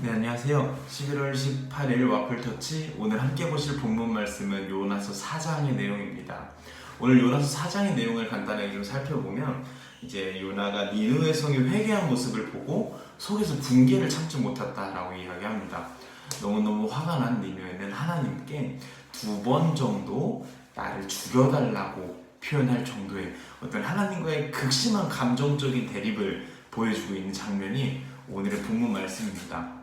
네, 안녕하세요. 11월 18일 와플터치. 오늘 함께 보실 본문 말씀은 요나서 4장의 내용입니다. 오늘 요나서 4장의 내용을 간단하게 좀 살펴보면 이제 요나가 니느웨 성이 회개한 모습을 보고 속에서 분개를 참지 못했다라고 이야기합니다. 너무너무 화가 난 니느웨는 하나님께 2번 정도 나를 죽여달라고 표현할 정도의 어떤 하나님과의 극심한 감정적인 대립을 보여주고 있는 장면이 오늘의 본문 말씀입니다.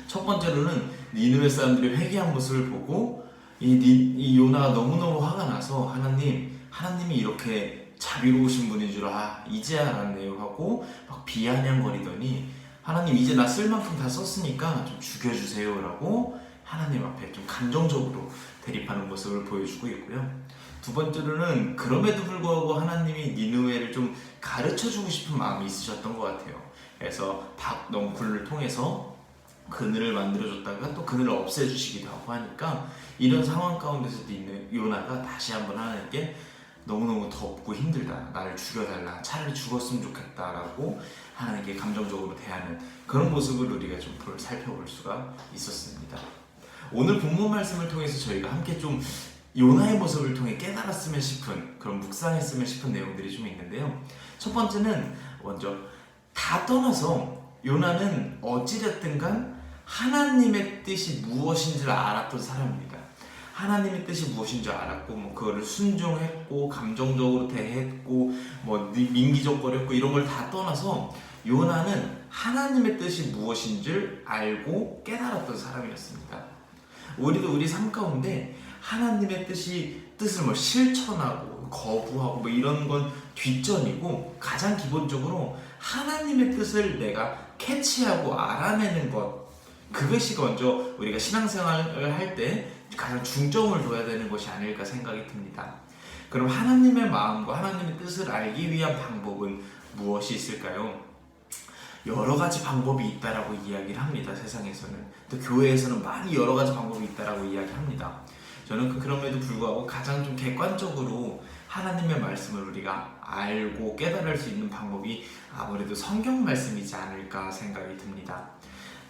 첫 번째로는 니느웨 사람들이 회개한 모습을 보고 이 요나가 너무너무 화가 나서 하나님이 이렇게 자비로우신 분인 줄 이제야 알았네요 하고 막 비아냥거리더니 하나님 이제 나 쓸 만큼 다 썼으니까 좀 죽여주세요 라고 하나님 앞에 좀 감정적으로 대립하는 모습을 보여주고 있고요. 두 번째로는 그럼에도 불구하고 하나님이 니느웨를 좀 가르쳐주고 싶은 마음이 있으셨던 것 같아요. 그래서 박넝쿨을 통해서 그늘을 만들어줬다가 또 그늘을 없애주시기도 하고 하니까 이런 상황 가운데서도 있는 요나가 다시 한번 하나님께 너무너무 덥고 힘들다, 나를 죽여달라, 차라리 죽었으면 좋겠다라고 하나님께 감정적으로 대하는 그런 모습을 우리가 좀 살펴볼 수가 있었습니다. 오늘 본문 말씀을 통해서 저희가 함께 좀 요나의 모습을 통해 깨달았으면 싶은, 그런 묵상했으면 싶은 내용들이 좀 있는데요. 첫 번째는 먼저 다 떠나서 요나는 어찌됐든 간 하나님의 뜻이 무엇인지를 알았던 사람입니다. 하나님의 뜻이 무엇인 줄 알았고 그거를 순종했고 감정적으로 대했고 민기적거렸고 이런 걸 다 떠나서 요나는 하나님의 뜻이 무엇인 줄 알고 깨달았던 사람이었습니다. 우리도 우리 삶 가운데 하나님의 뜻을 실천하고 거부하고 이런 건 뒷전이고 가장 기본적으로 하나님의 뜻을 내가 캐치하고 알아내는 것, 그것이 먼저 우리가 신앙생활을 할 때 가장 중점을 둬야 되는 것이 아닐까 생각이 듭니다. 그럼 하나님의 마음과 하나님의 뜻을 알기 위한 방법은 무엇이 있을까요? 여러 가지 방법이 있다라고 이야기를 합니다. 세상에서는 또 교회에서는 많이 여러 가지 방법이 있다라고 이야기합니다. 저는 그럼에도 불구하고 가장 좀 객관적으로 하나님의 말씀을 우리가 알고 깨달을 수 있는 방법이 아무래도 성경 말씀이지 않을까 생각이 듭니다.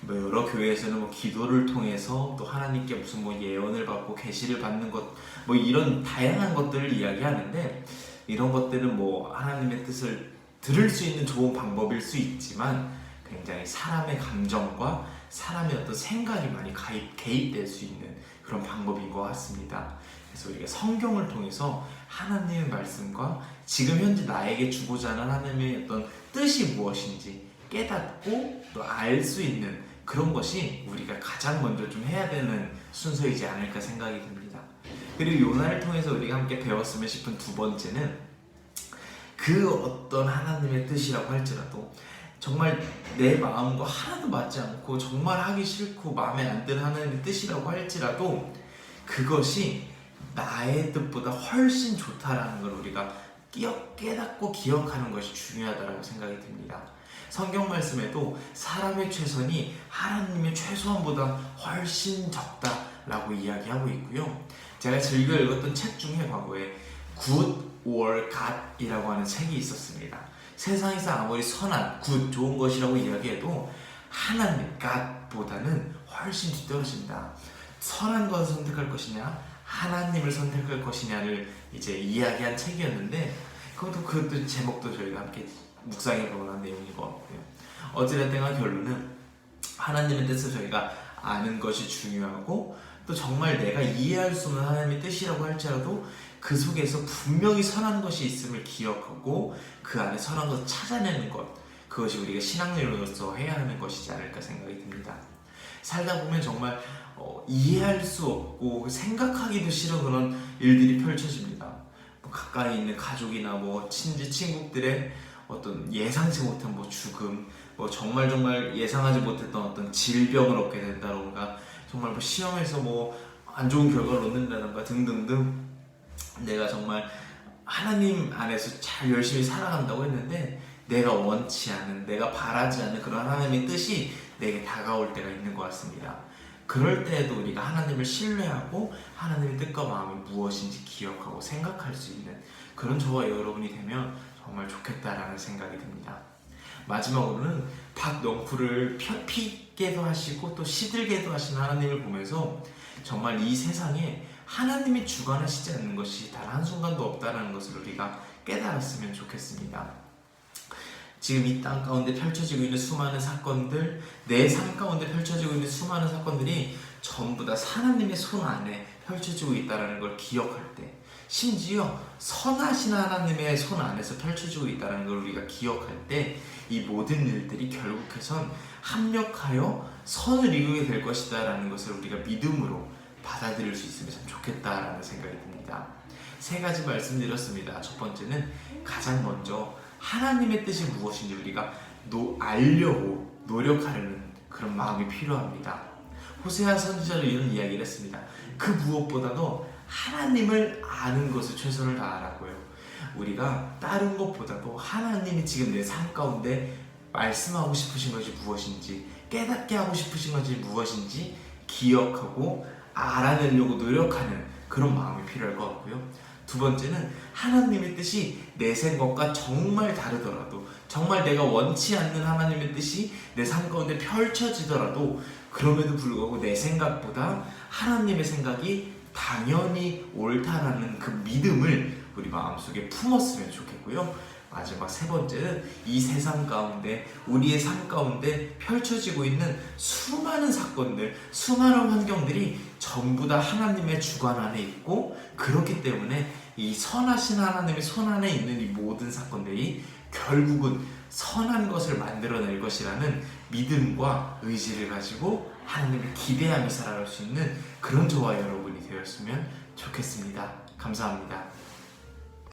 여러 교회에서는 기도를 통해서 또 하나님께 무슨 예언을 받고 계시를 받는 것 이런 다양한 것들을 이야기하는데, 이런 것들은 하나님의 뜻을 들을 수 있는 좋은 방법일 수 있지만 굉장히 사람의 감정과 사람의 어떤 생각이 많이 개입될 수 있는 그런 방법인 것 같습니다. 그래서 우리가 성경을 통해서 하나님의 말씀과 지금 현재 나에게 주고자 하는 하나님의 어떤 뜻이 무엇인지 깨닫고 또 알 수 있는 그런 것이 우리가 가장 먼저 좀 해야 되는 순서이지 않을까 생각이 듭니다. 그리고 요나를 통해서 우리가 함께 배웠으면 싶은 두 번째는, 그 어떤 하나님의 뜻이라고 할지라도 정말 내 마음과 하나도 맞지 않고 정말 하기 싫고 마음에 안 드는 하나님의 뜻이라고 할지라도 그것이 나의 뜻보다 훨씬 좋다라는 걸 우리가 깨닫고 기억하는 것이 중요하다고 생각이 듭니다. 성경 말씀에도 사람의 최선이 하나님의 최소한보다 훨씬 적다라고 이야기하고 있고요. 제가 즐겨 읽었던 책 중에 과거에 Good or God이라고 하는 책이 있었습니다. 세상에서 아무리 선한, 좋은 것이라고 이야기해도 하나님, God보다는 훨씬 뒤떨어진다. 선한 것을 선택할 것이냐, 하나님을 선택할 것이냐를 이제 이야기한 책이었는데, 그것도 제목도 저희가 함께 묵상해보는 내용인 것 같고요. 어찌됐든 결론은 하나님의 뜻을 저희가 아는 것이 중요하고, 또 정말 내가 이해할 수 없는 하나님의 뜻이라고 할지라도 그 속에서 분명히 선한 것이 있음을 기억하고 그 안에 선한 것을 찾아내는 것, 그것이 우리가 신앙인으로서 해야 하는 것이지 않을까 생각이 듭니다. 살다 보면 정말 이해할 수 없고 생각하기도 싫은 그런 일들이 펼쳐집니다. 가까이 있는 가족이나 친구들의 어떤 예상치 못한 죽음, 정말 예상하지 못했던 어떤 질병을 얻게 된다던가, 정말 시험에서 안 좋은 결과를 얻는다던가 등등등, 내가 정말 하나님 안에서 잘 열심히 살아간다고 했는데 내가 원치 않은, 내가 바라지 않는 그런 하나님의 뜻이 내게 다가올 때가 있는 것 같습니다. 그럴 때에도 우리가 하나님을 신뢰하고 하나님의 뜻과 마음이 무엇인지 기억하고 생각할 수 있는 그런 저와 여러분이 되면 정말 좋겠다라는 생각이 듭니다. 마지막으로는 밭넝쿨을 피게도 하시고 또 시들게도 하시는 하나님을 보면서 정말 이 세상에 하나님이 주관하시지 않는 것이 단 한순간도 없다는 것을 우리가 깨달았으면 좋겠습니다. 지금 이 땅 가운데 펼쳐지고 있는 수많은 사건들, 내 삶 가운데 펼쳐지고 있는 수많은 사건들이 전부 다 하나님의 손 안에 펼쳐지고 있다는 걸 기억할 때, 심지어 선하신 하나님의 손 안에서 펼쳐지고 있다는 걸 우리가 기억할 때 이 모든 일들이 결국해선 합력하여 선을 이루게 될 것이다 라는 것을 우리가 믿음으로 받아들일 수 있으면 참 좋겠다라는 생각이 듭니다. 세 가지 말씀드렸습니다. 첫 번째는 가장 먼저 하나님의 뜻이 무엇인지 우리가 알려고 노력하려는 그런 마음이 필요합니다. 호세아 선지자도 이런 이야기를 했습니다. 그 무엇보다도 하나님을 아는 것에 최선을 다하라고요. 우리가 다른 것보다도 하나님이 지금 내 삶 가운데 말씀하고 싶으신 것이 무엇인지, 깨닫게 하고 싶으신 것이 무엇인지 기억하고 알아내려고 노력하는 그런 마음이 필요할 것 같고요. 두 번째는 하나님의 뜻이 내 생각과 정말 다르더라도, 정말 내가 원치 않는 하나님의 뜻이 내 삶 가운데 펼쳐지더라도 그럼에도 불구하고 내 생각보다 하나님의 생각이 당연히 옳다라는 그 믿음을 우리 마음속에 품었으면 좋겠고요. 마지막 세 번째는 이 세상 가운데, 우리의 삶 가운데 펼쳐지고 있는 수많은 사건들, 수많은 환경들이 전부 다 하나님의 주관 안에 있고, 그렇기 때문에 이 선하신 하나님의 손 안에 있는 이 모든 사건들이 결국은 선한 것을 만들어낼 것이라는 믿음과 의지를 가지고 하나님을 기대하며 살아갈 수 있는 그런 저와 여러분이 되었으면 좋겠습니다. 감사합니다.